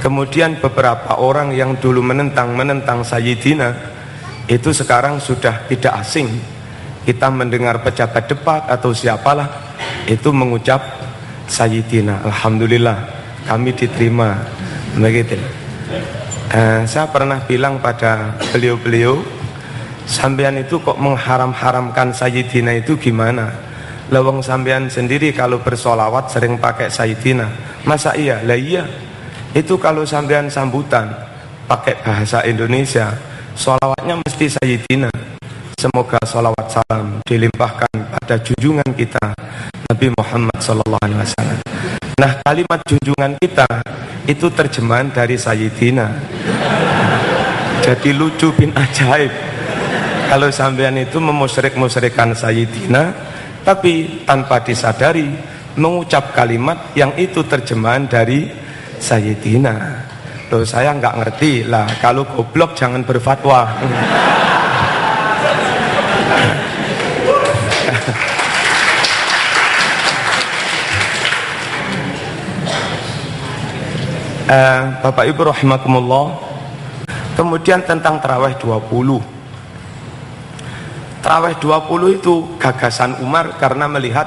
Kemudian beberapa orang yang dulu menentang Sayyidina itu sekarang sudah tidak asing. Kita mendengar pejabat debat atau siapalah itu mengucap Sayyidina. Alhamdulillah kami diterima begitu. Saya pernah bilang pada beliau-beliau, sampean itu kok mengharam-haramkan Sayyidina itu gimana? Lawang sampean sendiri kalau bersolawat sering pakai Sayyidina. Masa iya? Lah iya. Itu kalau sampean sambutan pakai bahasa Indonesia, solawatnya mesti Sayyidina. Semoga solawat salam dilimpahkan pada junjungan kita Nabi Muhammad SAW. Nah, kalimat junjungan kita itu terjemahan dari Sayyidina. Jadi lucu bin ajaib kalau sampean itu memusyrik-musyrikkan Sayyidina, tapi tanpa disadari mengucap kalimat yang itu terjemahan dari Sayyidina. Loh, saya nggak ngerti lah, kalau goblok jangan berfatwa. Bapak Ibu rahimakumullah. Kemudian tentang tarawih 20. Tarawih 20 itu gagasan Umar karena melihat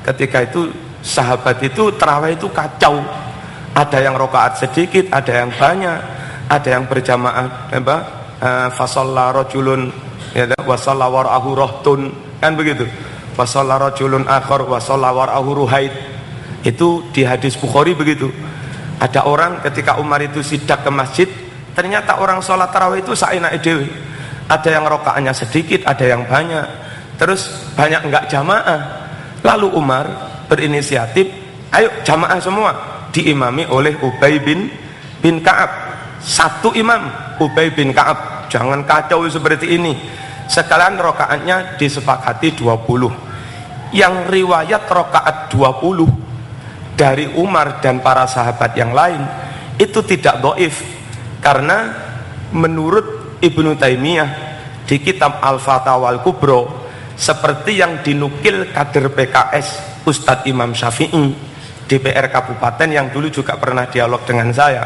ketika itu sahabat itu tarawih itu kacau. Ada yang rakaat sedikit, ada yang banyak, ada yang berjamaah, fasalla rajulun ya wa shalla wara'ahu rahtun, kan begitu. Fasalla rajulun akhar wa shalla wara'ahu ruhaid. Itu di hadis Bukhari begitu. Ada orang ketika Umar itu sidak ke masjid, ternyata orang sholat tarawih itu saenake dhewe. Ada yang rakaatnya sedikit, ada yang banyak. Terus banyak enggak jamaah. Lalu Umar berinisiatif, ayo jamaah semua. Diimami oleh Ubay bin Ka'ab. Satu imam, Ubay bin Ka'ab. Jangan kacau seperti ini. Sekalian rakaatnya disepakati 20. Yang riwayat rakaat 20 dari Umar dan para sahabat yang lain itu tidak dhaif, karena menurut Ibnu Taimiyah di kitab Al-Fatawa Al-Kubra, seperti yang dinukil kader PKS Ustadz Imam Syafi'i DPR Kabupaten yang dulu juga pernah dialog dengan saya,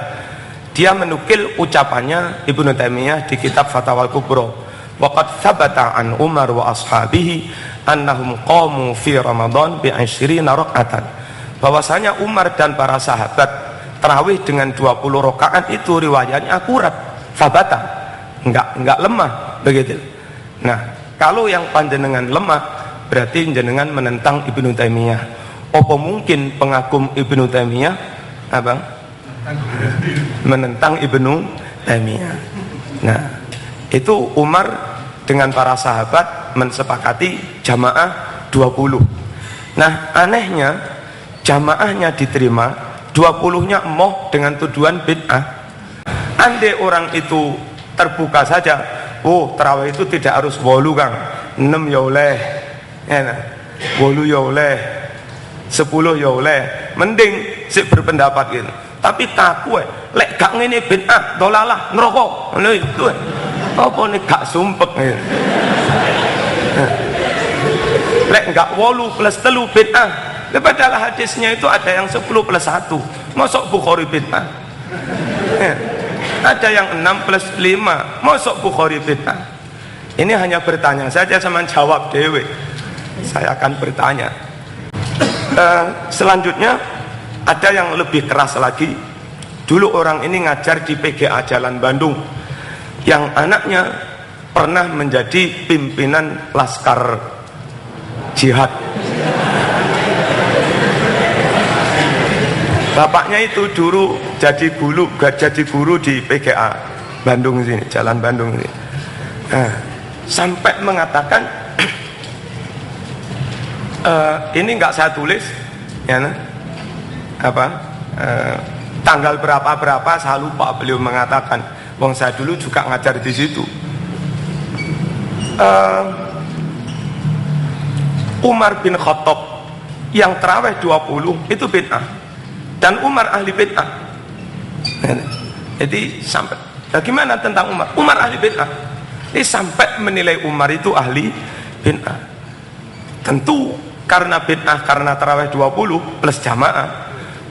dia menukil ucapannya Ibnu Taimiyah di kitab Fatawa Al-Kubra, waqad thabata an Umar wa ashabihi annahum qamu fi Ramadan bi 20 rakaatan, bahwasanya Umar dan para sahabat tarawih dengan 20 rakaat itu riwayatnya akurat, thabata, enggak lemah begitu. Nah, kalau yang panjenengan lemah berarti jenengan menentang Ibnu Taimiyah. Apa mungkin pengagum Ibnu Taimiyah abang menentang Ibnu Taimiyah? Nah, itu Umar dengan para sahabat mensepakati jamaah 20. Nah, anehnya jamaahnya diterima, 20-nya emoh dengan tuduhan bid'ah. Andai orang itu terbuka saja, oh tarawih itu tidak harus 8 Kang, 6 ya oleh, 8 ya oleh, 10 ya oleh, mending sik berpendapat gitu. Tapi takut lek gak ngene bid'ah dolalah neraka ngono itu apa nek gak sumpek gitu. Lek gak 8 plus 3 bid'ah, padahal hadisnya itu ada yang 10 plus 1, mosok Bukhari bid'ah. Ada yang 6 plus 5, mosok Bukhari bid'ah. Ini hanya bertanya saja sama jawab dewe. Saya akan bertanya. Selanjutnya ada yang lebih keras lagi. Dulu orang ini ngajar di PGA Jalan Bandung, yang anaknya pernah menjadi pimpinan laskar jihad. Bapaknya itu dulu jadi guru di PGA Bandung sini, Jalan Bandung sini. Nah, sampai mengatakan ini nggak saya tulis ya, tanggal berapa saya lupa, beliau mengatakan, wong saya dulu juga ngajar di situ. Umar bin Khattab yang tarawih 20 itu bid'ah, dan Umar ahli bid'ah. Jadi sampai bagaimana tentang Umar? Umar ahli bid'ah. Ini sampai menilai Umar itu ahli bid'ah. Tentu karena bid'ah, karena tarawih 20 plus jamaah,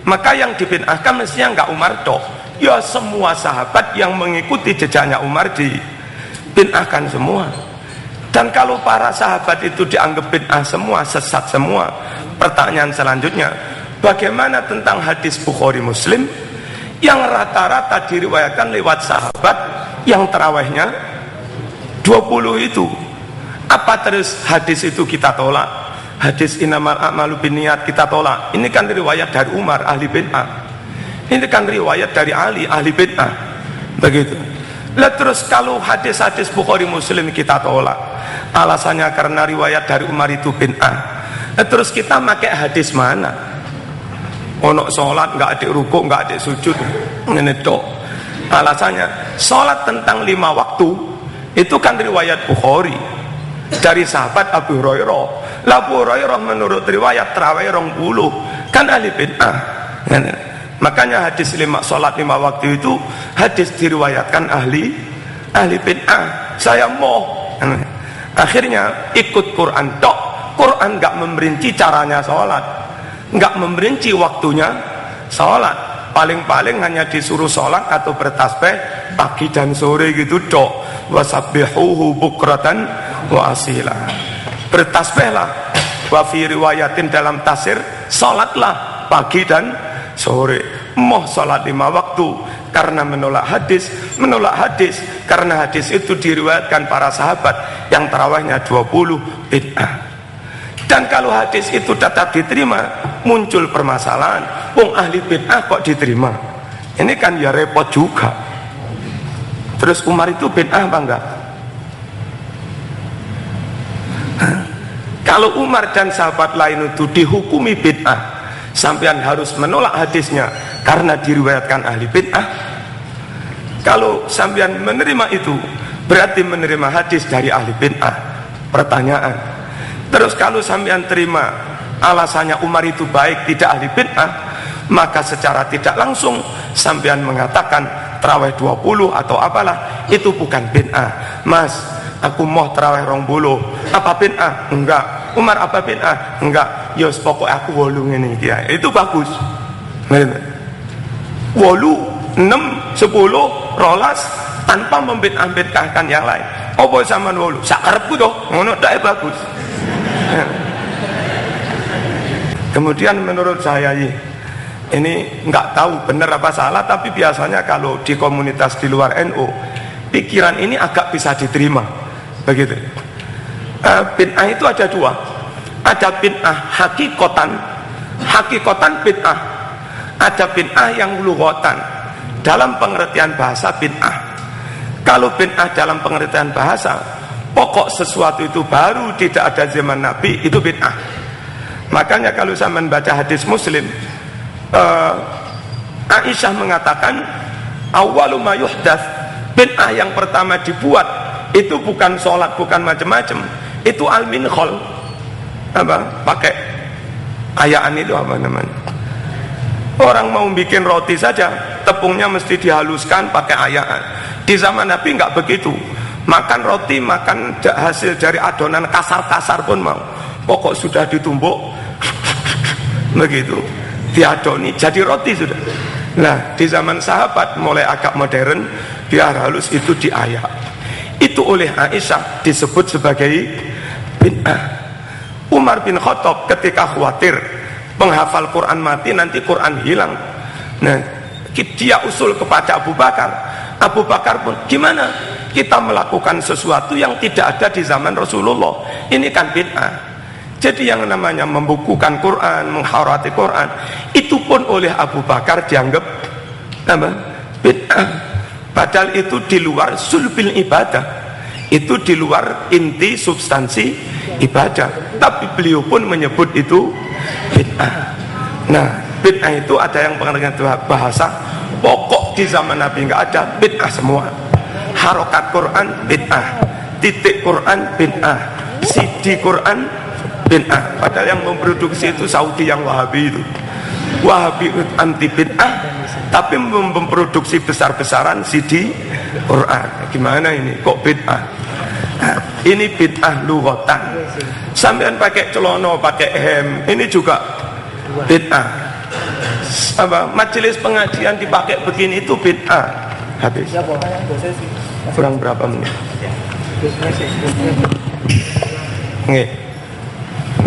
maka yang dibid'ahkan mestinya enggak Umar toh, Ya semua sahabat yang mengikuti jejaknya Umar dibid'ahkan semua. Dan kalau para sahabat itu dianggap bid'ah semua, sesat semua, pertanyaan selanjutnya, bagaimana tentang hadis Bukhari Muslim yang rata-rata diriwayatkan lewat sahabat yang tarawihnya 20 itu? Apa terus hadis itu kita tolak? Hadis innamal a'malu binniyat kita tolak. Ini kan riwayat dari Umar, ahli bid'ah. Ini kan riwayat dari Ali, ahli bid'ah. Begitu. Lah terus kalau hadis-hadis Bukhari Muslim kita tolak, alasannya karena riwayat dari Umar itu bid'ah. Lah terus kita pakai hadis mana? Ono sholat nggak ada rukuk, nggak ada sujud, ini tok. Alasannya sholat tentang 5 waktu itu kan riwayat Bukhari dari sahabat Abu Hurairah. Lah Abu Hurairah menurut riwayat tarawih 20 kan ahli bid'ah. Makanya hadis sholat 5 waktu itu hadis diriwayatkan ahli bid'ah. Saya mau akhirnya ikut Quran tok. Quran nggak memperinci caranya sholat, nggak memperinci waktunya sholat. Paling-paling hanya disuruh sholat atau bertasbih pagi dan sore gitu tok. Wasabbihuhu bukratan wa asila. Bertasbihlah. Wa fi riwayatin dalam tafsir sholatlah pagi dan sore. Moh sholat 5 waktu karena menolak hadis karena hadis itu diriwayatkan para sahabat yang tarawihnya 20 bid'ah. Dan kalau hadis itu tetap diterima, muncul permasalahan. Wong ahli bid'ah kok diterima? Ini kan ya repot juga. Terus Umar itu bid'ah apa enggak? Kalau Umar dan sahabat lain itu dihukumi bid'ah, sampean harus menolak hadisnya karena diriwayatkan ahli bid'ah. Kalau sampean menerima itu, berarti menerima hadis dari ahli bid'ah. Pertanyaan, terus kalau sampean terima alasannya Umar itu baik, tidak ahli bid'ah, maka secara tidak langsung sampean mengatakan tarawih 20 atau apalah itu bukan bid'ah. Mas, aku mau tarawih 20, apa bid'ah? Enggak. Umar apa bid'ah? Enggak. Yos pokok aku 8 ini dia. Itu bagus. 8, 6, 10, rolas tanpa membid'ah-bid'ahkan yang lain. Apa sama 8? Sakarepku toh. Ngono dak bagus. Kemudian menurut saya ini nggak tahu benar apa salah, tapi biasanya kalau di komunitas di luar NU pikiran ini agak bisa diterima begitu. Bid'ah itu ada 2, ada bid'ah hakikotan bid'ah, ada bid'ah yang lughatan dalam pengertian bahasa bid'ah. Kalau bid'ah dalam pengertian bahasa, pokok sesuatu itu baru tidak ada zaman Nabi, itu bid'ah. Makanya kalau saya membaca hadis Muslim, Aisyah mengatakan awwalu ma yuhdats, bid'ah yang pertama dibuat itu bukan sholat, bukan macam-macam, itu al-minkhol. Apa? Pakai ayaan itu apa namanya? Orang mau bikin roti saja, tepungnya mesti dihaluskan pakai ayaan. Di zaman Nabi nggak begitu. Makan roti, makan hasil dari adonan kasar-kasar pun mau. Pokok sudah ditumbuk begitu, diadoni jadi roti sudah. Nah, di zaman sahabat mulai agak modern, biar halus itu diayak. Itu oleh Aisyah disebut sebagai bid'ah. Umar bin Khattab ketika khawatir penghafal Quran mati, nanti Quran hilang. Nah, dia usul kepada Abu Bakar. Abu Bakar pun, gimana kita melakukan sesuatu yang tidak ada di zaman Rasulullah? Ini kan bid'ah. Jadi yang namanya membukukan Quran, menghormati Quran, itu pun oleh Abu Bakar dianggap apa? Bid'ah. Padahal itu di luar sulbil ibadah, itu di luar inti substansi ibadah. Tapi beliau pun menyebut itu bid'ah. Nah, bid'ah itu ada yang pengertian bahasa pokok di zaman Nabi nggak ada, bid'ah semua. Harokat Quran bid'ah, titik Quran bid'ah, CD Quran bid'ah. Padahal yang memproduksi itu Saudi yang Wahabi itu. Wahabi anti bid'ah, tapi memproduksi besar-besaran CD Quran. Gimana ini? Kok bid'ah? Nah, ini bid'ah lughatan. Sampean pakai celono, pakai hem, ini juga bid'ah. majelis pengajian dipakai begini itu bid'ah. Habis. Kurang berapa menit? Nggih.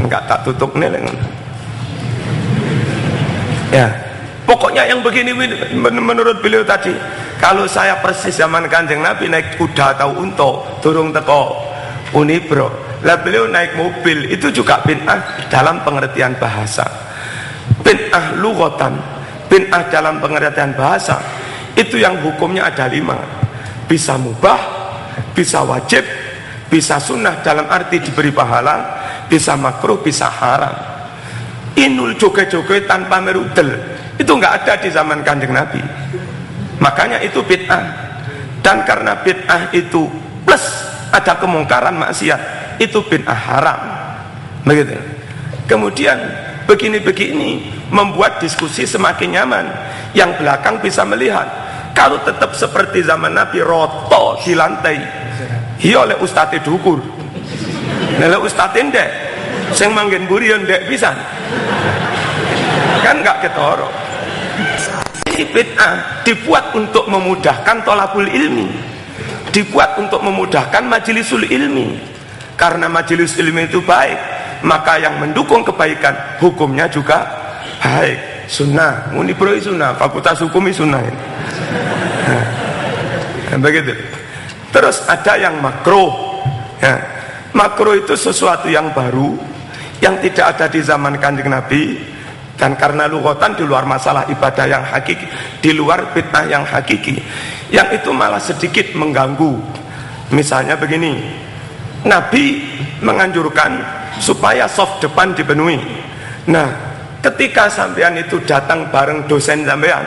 Enggak tak tutup nih. Ya. Pokoknya yang begini menurut beliau tadi, kalau saya persis zaman Kanjeng Nabi naik kuda atau unta, turung teko Unibro, lah beliau naik mobil, itu juga bid'ah dalam pengertian bahasa. Bid'ah lughatan, bid'ah dalam pengertian bahasa, itu yang hukumnya ada 5. Bisa mubah, bisa wajib, bisa sunnah dalam arti diberi pahala, bisa makruh, bisa haram. Inul joget-joget tanpa merudel, itu enggak ada di zaman Kanjeng Nabi. Makanya itu bid'ah. Dan karena bid'ah itu plus ada kemungkaran maksiat, itu bid'ah haram. Begitu. Kemudian begini-begini membuat diskusi semakin nyaman. Yang belakang bisa melihat, kalau tetap seperti zaman Nabi roto di lantai, iya oleh ustadz dukur, oleh ustadz ndek, sing manggen buri ndek pisan, kan nggak ketoro. Ini bid'ah dibuat untuk memudahkan tolabul ilmi, dibuat untuk memudahkan majelisul ilmi. Karena majelis ilmi itu baik, maka yang mendukung kebaikan hukumnya juga baik. Sunnah, Unibro sunnah, fakultas hukum sunnah. Nah, begitu. Terus ada yang makruh. Ya. Makruh itu sesuatu yang baru, yang tidak ada di zaman Kanjeng Nabi. Dan karena lughatan di luar masalah ibadah yang hakiki, di luar bid'ah yang hakiki, yang itu malah sedikit mengganggu. Misalnya begini, Nabi menganjurkan supaya soft depan dipenuhi. Nah, ketika sampean itu datang bareng dosen sampean,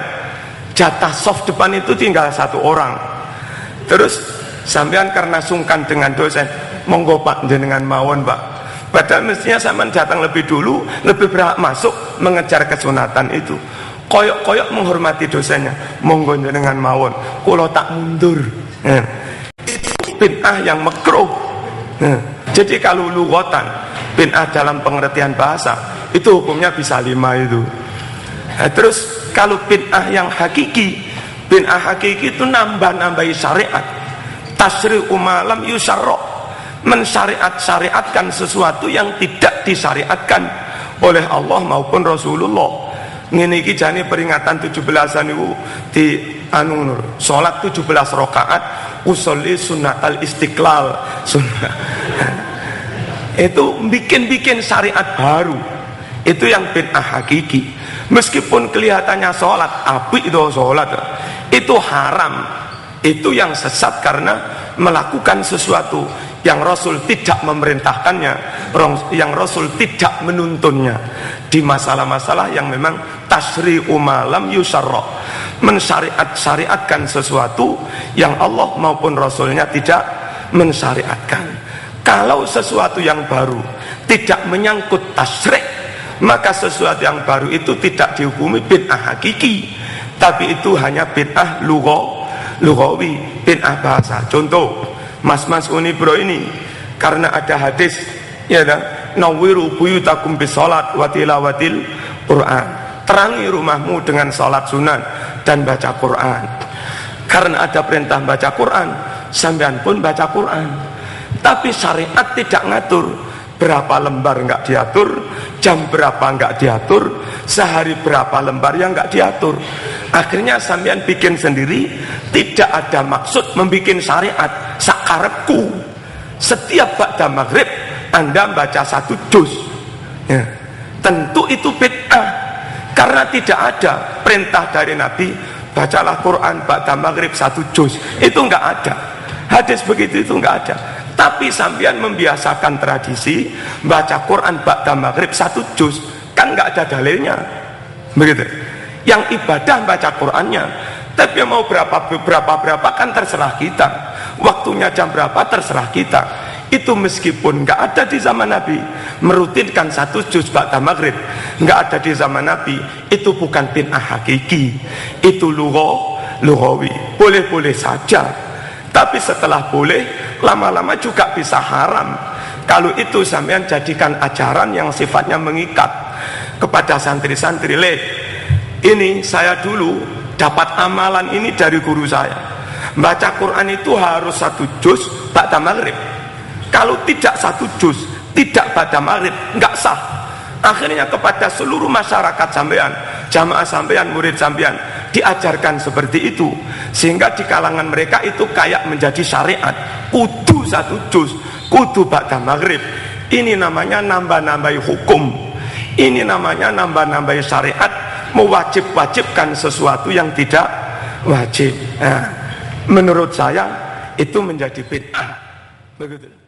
jatah soft depan itu tinggal 1 orang. Terus sampean karena sungkan dengan dosen, monggo Pak jenengan mawon Pak. Padahal mestinya sampean datang lebih dulu, lebih berhak masuk mengejar kesunatan itu. Koyok-koyok menghormati dosennya, monggo jenengan mawon, kula tak mundur. Itu bid'ah yang makruh. Jadi kalau lughatan, bid'ah dalam pengertian bahasa, itu hukumnya bisa 5 itu. Terus kalau bid'ah yang hakiki, bid'ah hakiki itu nambah-nambahi syariat. Tasri'u ma lam yusyarra', mensyariat-syariatkan sesuatu yang tidak disyariatkan oleh Allah maupun Rasulullah. Ngene iki jane peringatan 17-an niku di salat 17 rakaat usolli sunnatal istiqlal sunnah. Itu bikin syariat baru. Itu yang bid'ah hakiki. Meskipun kelihatannya sholat, apik itu sholat, itu haram. Itu yang sesat karena melakukan sesuatu yang Rasul tidak memerintahkannya, yang Rasul tidak menuntunnya di masalah-masalah yang memang tasri'u ma lam yusyarra', mensyariatkan sesuatu yang Allah maupun Rasulnya tidak mensyariatkan. Kalau sesuatu yang baru tidak menyangkut tasyri', maka sesuatu yang baru itu tidak dihukumi bid'ah hakiki, tapi itu hanya bid'ah lughawi, bid'ah bahasa. Contoh, Mas Unibro ini karena ada hadis ya nawiru buyutakum bisolat wa tilawatil Quran, terangi rumahmu dengan salat sunnah dan baca Quran. Karena ada perintah baca Quran, sampean pun baca Quran. Tapi syariat tidak ngatur berapa lembar, enggak diatur, jam berapa enggak diatur, sehari berapa lembar yang enggak diatur. Akhirnya sampean bikin sendiri, tidak ada maksud membikin syariat sakarepku. Setiap ba'da maghrib Anda baca 1 juz ya. Tentu itu bid'ah, karena tidak ada perintah dari Nabi bacalah Quran ba'da maghrib 1 juz. Itu enggak ada hadis begitu, itu enggak ada. Tapi sampean membiasakan tradisi baca Quran ba'da maghrib 1 juz, kan enggak ada dalilnya begitu. Yang ibadah baca Qurannya, tapi mau berapa kan terserah kita. Waktunya jam berapa terserah kita. Itu meskipun nggak ada di zaman Nabi merutinkan 1 juz ba'da maghrib, nggak ada di zaman Nabi, itu bukan bid'ah hakiki, itu lughawi. Boleh-boleh saja, tapi setelah boleh lama-lama juga bisa haram. Kalau itu sampean jadikan ajaran yang sifatnya mengikat kepada santri-santri, Ini saya dulu dapat amalan ini dari guru saya. Baca Quran itu harus 1 juz ba'da maghrib. Kalau tidak 1 juz, tidak ba'da maghrib, enggak sah. Akhirnya kepada seluruh masyarakat sampean, jamaah sampean, murid sampean, diajarkan seperti itu. Sehingga di kalangan mereka itu kayak menjadi syariat. Kudu 1 juz, kudu ba'da maghrib. Ini namanya nambah-nambahi hukum. Ini namanya nambah-nambahi syariat, mewajib-wajibkan sesuatu yang tidak wajib. Nah, menurut saya itu menjadi bid'ah. Begitu.